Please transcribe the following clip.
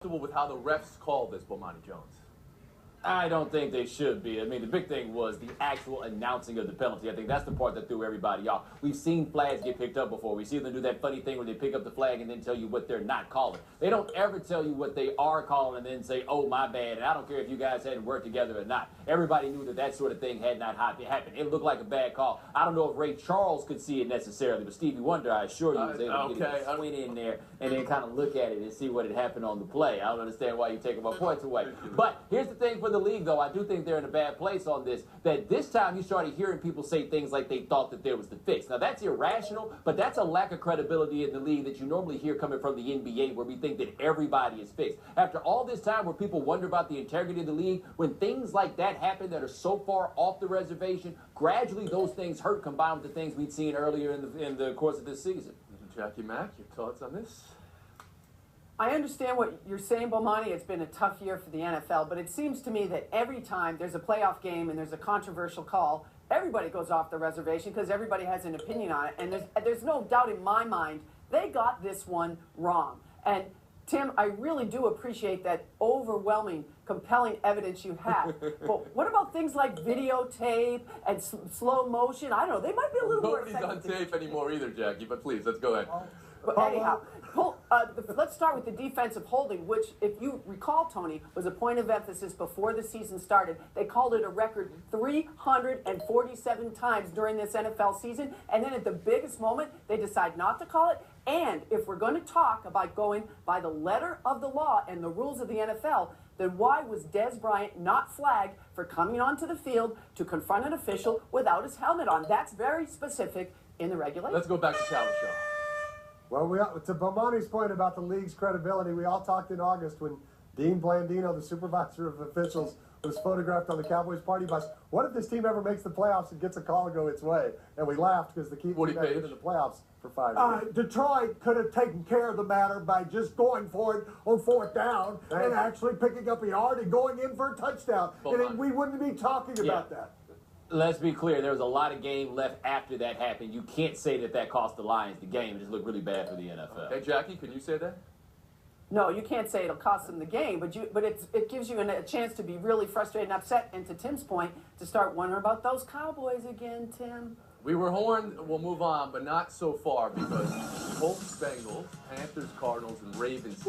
With how the refs called this, Bomani Jones. I don't think they should be. I mean, the big thing was the actual announcing of the penalty. I think that's the part that threw everybody off. We've seen flags get picked up before. We see them do that funny thing where they pick up the flag and then tell you what they're not calling. They don't ever tell you what they are calling and then say, oh, my bad. And I don't care if you guys hadn't worked together or not. Everybody knew that that sort of thing had not happened. It looked like a bad call. I don't know if Ray Charles could see it necessarily, but Stevie Wonder, I assure you, was able to get a squint in there and then kind of look at it and see what had happened on the play. I don't understand why you're taking my points away. But here's the thing for the league, though. I do think they're in a bad place on this, that this time you started hearing people say things like they thought that there was the fix. Now, that's irrational, but that's a lack of credibility in the league that you normally hear coming from the NBA, where we think that everybody is fixed. After all this time where people wonder about the integrity of the league, when things like that happen that are so far off the reservation, gradually those things hurt, combined with the things we'd seen earlier in the course of this season. Jackie Mack, your thoughts on this? I understand what you're saying, Bomani. It's been a tough year for the NFL, but it seems to me that every time there's a playoff game and there's a controversial call, everybody goes off the reservation because everybody has an opinion on it. And there's no doubt in my mind they got this one wrong. And Tim, I really do appreciate that overwhelming, compelling evidence you have. But what about things like videotape and slow motion? I don't know. They might be a little more effective. Nobody's on tape anymore either, Jackie, but please, let's go ahead. But anyhow, let's start with the defensive holding, which, if you recall, Tony, was a point of emphasis before the season started. They called it a record 347 times during this NFL season, and then at the biggest moment, they decide not to call it. And if we're going to talk about going by the letter of the law and the rules of the NFL, then why was Dez Bryant not flagged for coming onto the field to confront an official without his helmet on? That's very specific in the regulation. Let's go back to Challenge Show. Well, to Bomani's point about the league's credibility, we all talked in August when Dean Blandino, the supervisor of officials, was photographed on the Cowboys party bus. What if this team ever makes the playoffs and gets a call to go its way? And we laughed because the team had been in the playoffs for 5 years. Detroit could have taken care of the matter by just going for it on fourth down and actually picking up a yard and going in for a touchdown. And then we wouldn't be talking about that. Let's be clear, there was a lot of game left after that happened. You can't say that that cost the Lions the game. It just looked really bad for the NFL. Hey, Jackie, can you say that? No, you can't say it'll cost them the game, but it gives you a chance to be really frustrated and upset, and to Tim's point, to start wondering about those Cowboys again, Tim. We were horned, we'll move on, but not so far, because Colts, Bengals, Panthers, Cardinals, and Ravens